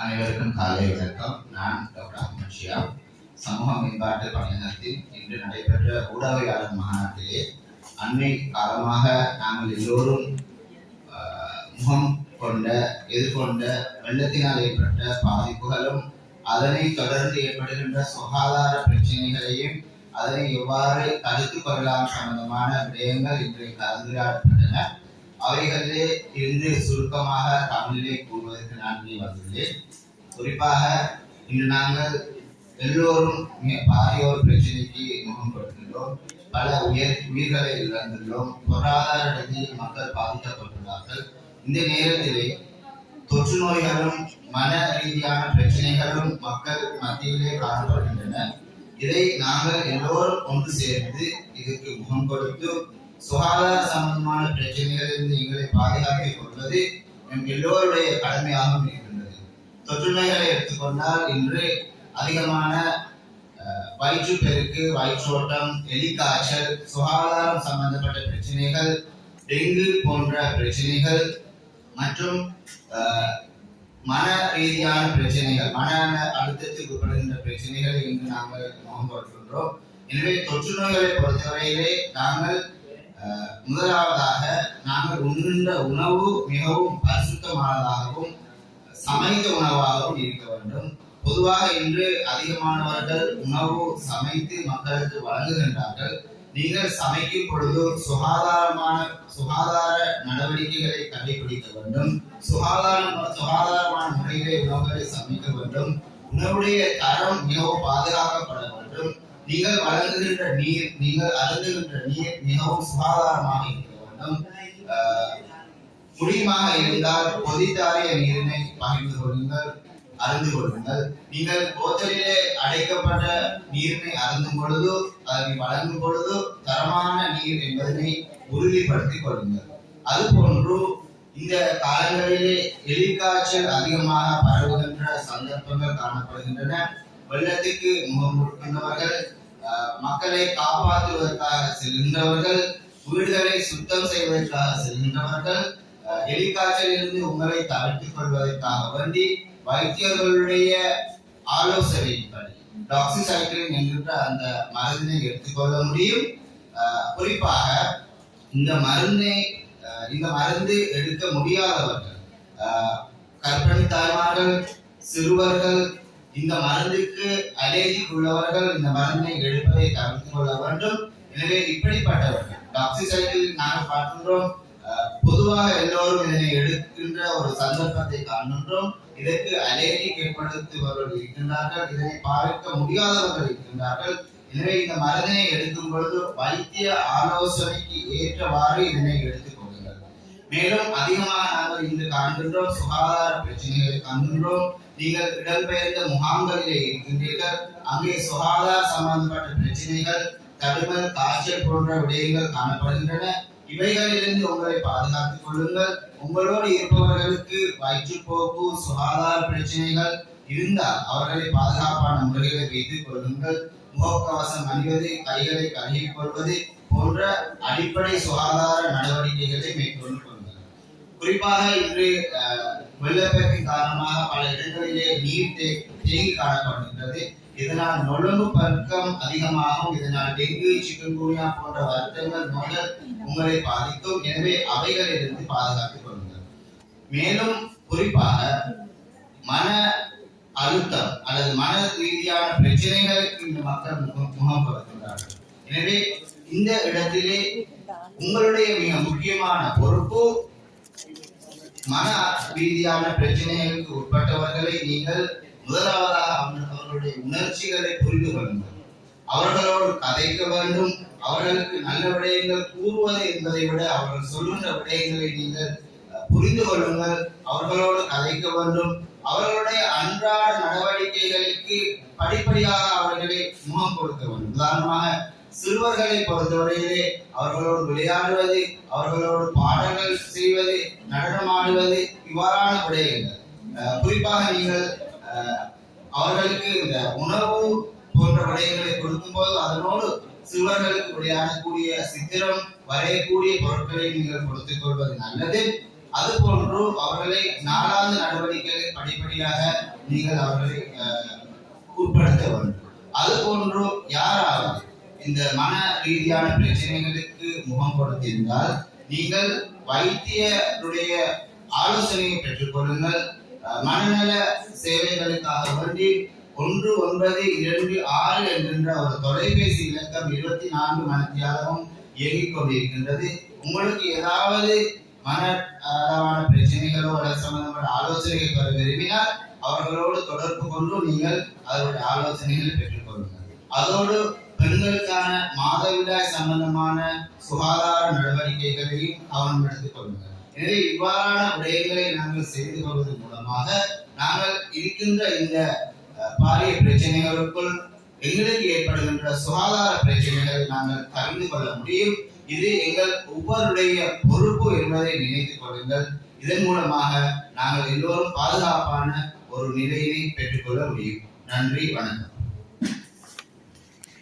அனைவருக்கும் காலை வணக்கம். நான் டாக்டர் அஹ்மத் ஷியா. சமூக மேம்பாட்டு பணியகத்தில் இன்று நடைபெற்ற ஊடகவியலாளர் மாநாட்டிலே அண்மை காலமாக நாங்கள் எல்லோரும் முகம் கொண்ட எதிர்கொண்ட வெள்ளத்தினால் ஏற்பட்ட பாதிப்புகளும் அதனை தொடர்ந்து ஏற்படுகின்ற சுகாதார பிரச்சனைகளையும் அதனை எவ்வாறு தடுத்துக் கொள்ளலாம் சம்பந்தமான விடயங்கள் இன்றைய கலந்துரையாடப்பட்டன. அவைகளிலே இருந்து சுருக்கமாக தமிழிலே கூறுவதற்கு நான் வந்துள்ளேன். குறிப்பாக இன்று நாங்கள் எல்லோரும் பாரியோர் பிரச்சனைக்கு முகம் கொடுக்கின்றோம். பல உயிர்களை இழந்துள்ளோம். பொருளாதார ரீதியில் மக்கள் பாதிக்கப்பட்டுள்ளார்கள். இந்த நேரத்திலே தொற்று நோய்களும் மன ரீதியான பிரச்சனைகளும் மக்கள் மத்தியிலே காணப்படுகின்றன. இதை நாங்கள் எல்லோரும் ஒன்று சேர்ந்து இதற்கு முகம் கொடுத்து சுகாதார சம்பந்தமான பிரச்சனைகளிலிருந்து எங்களை பாதுகாத்துக் கொள்வது நம் எல்லோருடைய கடமையாகவும் இருக்கின்றது. தொற்று நோய்களை எடுத்துக்கொண்டால் இன்று அதிகமான வயிற்றுப்பெருக்கு, வயிற்றோட்டம், எலிக்காய்ச்சல், சுகாதாரம் சம்பந்தப்பட்ட பிரச்சனைகள், டெங்கு போன்ற பிரச்சனைகள் மற்றும் மன ரீதியான பிரச்சனைகள், மன அழுத்தத்துக்கு உட்படுகின்ற பிரச்சனைகளை இன்று நாங்கள் முகம் கொடுக்கின்றோம். எனவே தொற்று நோய்களை பொறுத்தவரையிலே நாங்கள் முதலாவதாக நாங்கள் உண்கின்ற உணவு மிகவும் பரிசுத்தமானதாகவும் சமைத்த உணவாகவும் இருக்க வேண்டும். பொதுவாக இன்று அதிகமானவர்கள் உணவு சமைத்து மக்களுக்கு வழங்குகின்றார்கள். நீங்கள் சமைக்கும் பொழுது சுகாதார நடவடிக்கைகளை கடைபிடிக்க வேண்டும். சுகாதாரமான முறையிலே உணவுகளை சமைக்க வேண்டும். உணவுடைய தரம் மிகவும் பாதுகாக்கப்பட வேண்டும். நீங்கள் வழங்குகின்ற நீர், நீங்கள் அருந்துகின்ற நீர் மிகவும் சுகாதாரமாக இருக்க வேண்டும். முடியுமாக இருந்தால் கொதித்தாரிய நீரினை பகிர்ந்து கொள்ளுங்கள், அருந்து கொள்ளுங்கள். நீங்கள் போத்தலிலே அடைக்கப்பட்ட நீரினை அருந்தும் பொழுது, அதனை வழங்கும் பொழுது தரமான நீர் என்பதனை உறுதிப்படுத்திக் கொள்ளுங்கள். அதுபோன்று இந்த காலங்களிலே எலிக்காய்ச்சல் அதிகமாக பரவுகின்ற சந்தர்ப்பங்கள் காணப்படுகின்றன. வெள்ளத்துக்கு முகம் கொடுக்கின்றவர்கள், மக்களை காப்பாற்றுவதற்காக செல்கின்றவர்கள், வீடுகளை சுத்தம் செய்வதற்காக செல்கின்றவர்கள், எலிக்காய்ச்சலிலிருந்து உங்களை தவிர்த்துக் கொள்வதற்காக வேண்டி வைத்தியர்களுடைய ஆலோசனைப்படி டாக்ஸிசைக்ளின் என்கின்ற அந்த மருந்தினை எடுத்துக்கொள்ள முடியும். குறிப்பாக இந்த மருந்து எடுக்க முடியாதவர்கள், கர்ப்பிணி தாய்மார்கள், சிறுவர்கள், இந்த மருந்துக்கு அலர்ஜி உள்ளவர்கள் இந்த மருந்தினை எடுப்பதை தவிர்த்துக் கொள்ள வேண்டும். எனவே இப்படிப்பட்டவர்கள் டாக்ஸிசைக்ளின் நாங்கள் பார்க்கின்றோம். பொதுவாக எல்லோரும் இதனை எடுக்கின்ற ஒரு சந்தர்ப்பத்தை காண்கின்றோம். இதற்கு அலர்ஜி ஏற்படுத்துபவர்கள் இருக்கின்றார்கள், இதனை பார்க்க முடியாதவர்கள் இருக்கின்றார்கள். எனவே இந்த மருந்தினை எடுக்கும் பொழுது வைத்திய ஆலோசனைக்கு ஏற்றவாறு இதனை எடுத்துக் கொள்ளுங்கள். மேலும் அதிகமாக நாங்கள் இன்று காண்கின்றோம் சுகாதார பிரச்சனைகளை காண்கின்றோம். நீங்கள் இடம்பெயர்ந்த முகாம்களிலே இருக்கின்றீர்கள். அங்கே சுகாதார சம்பந்தப்பட்ட பிரச்சனைகள், தடுமல், காய்ச்சல் போன்ற விடயங்கள் காணப்படுகின்றன. இவைகளிலிருந்து உங்களை பாதுகாத்துக் கொள்ளுங்கள். உங்களோடு இருப்பவர்களுக்கு வயிற்றுப்போக்கு, சுகாதார பிரச்சனைகள் இருந்தால் அவர்களை பாதுகாப்பான முறைகளை வைத்துக் கொள்ளுங்கள். முகக்கவசம் அணிவது, கைகளை கழுவிக் கொள்வது போன்ற அடிப்படை சுகாதார நடவடிக்கைகளை மேற்கொண்டு கொள்ளுங்கள். குறிப்பாக இன்று வெள்ளப்பெருக்கின் காரணமாக பல இடங்களிலே நீர் தேங்கி காணப்படுகின்றது. இதனால் நொழம்பு பருக்கம் அதிகமாகும். இதனால் டெங்கு, சிக்கன்குனியா போன்ற வருத்தங்கள் நோய்கள் உங்களை பாதிக்கும். எனவே அவைகளிலிருந்து பாதுகாத்துக் கொள்ளுங்கள். மேலும் குறிப்பாக மன அழுத்தம் அல்லது மன ரீதியான பிரச்சனைகளுக்கு இந்த மக்கள் முகம் கொடுக்கின்றார்கள். எனவே இந்த இடத்திலே உங்களுடைய மிக முக்கியமான பொறுப்பு மன ரீதியான பிரச்சனைகளுக்கு உட்பட்டவர்களை நீங்கள் முதலாவதாக அவர்களுடைய உணர்ச்சிகளை புரிந்து கொள்ளுங்கள். அவர்களோடு கதைக்க வேண்டும். அவர்களுக்கு நல்ல விடயங்கள் கூறுவது என்பதை விட அவர்கள் சொல்லுகின்ற விடயங்களை நீங்கள் புரிந்து கொள்ளுங்கள். அவர்களோடு கதைக்க வேண்டும். அவர்களுடைய அன்றாட நடவடிக்கைகளுக்கு படிப்படியாக அவர்களை முகம் கொடுக்க வேண்டும். உதாரணமாக சிறுவர்களை பொறுத்தவரையிலே அவர்களோடு விளையாடுவது, அவர்களோடு பாடங்கள் செய்வது, நடனமாடுவது, இவ்வாறான விடயங்கள். குறிப்பாக நீங்கள் அவர்களுக்கு இந்த உணவு போன்ற விடயங்களை கொடுக்கும் போது அதனோடு சிறுவர்களுக்கு விளையாடக்கூடிய சித்திரம் வரையக்கூடிய பொருட்களை நீங்கள் கொடுத்துக் கொள்வது நல்லது. அதுபோன்று அவர்களை நாளாந்த நடவடிக்கைகளை படிப்படியாக நீங்கள் அவர்களை உட்படுத்த வேண்டும். அதுபோன்று யாராவது இந்த மன ரீதியான பிரச்சனைகளுக்கு முகம் கொடுத்திருந்தால் நீங்கள் வைத்தியருடைய ஆலோசனையை பெற்றுக் கொள்ளுங்கள். மனநல சேவைகளுக்காக வேண்டி 1926 என்கின்ற ஒரு தொலைபேசி இலக்கம் 24 மணித்தியாலமும் இயங்கிக் கொண்டிருக்கின்றது. உங்களுக்கு ஏதாவது மனமான பிரச்சனைகளோ அல்லது சம்பந்தமான ஆலோசனைகள் பெற விரும்பினால் அவர்களோடு தொடர்பு கொண்டு நீங்கள் அதனுடைய ஆலோசனைகளை பெற்றுக் கொள்ளுங்கள். அதோடு பெண்களுக்கான மாதவிடாய் சம்பந்தமான சுகாதார நடவடிக்கைகளையும் கவனம் எடுத்துக் கொள்ளுங்கள். எனவே இவ்வாறான விடயங்களை நாங்கள் செய்து கொள்வதன் மூலமாக நாங்கள் இருக்கின்ற இந்த பாரிய பிரச்சனைகளுக்குள் எங்களுக்கு ஏற்படுகின்ற சுகாதார பிரச்சனைகளை நாங்கள் அறிந்து கொள்ள முடியும். இது எங்கள் ஒவ்வொருடைய பொறுப்பு என்பதை நினைத்துக் கொள்ளுங்கள். இதன் மூலமாக நாங்கள் எல்லோரும் பாதுகாப்பான ஒரு நிலையை பெற்றுக்கொள்ள முடியும். நன்றி, வணக்கம்.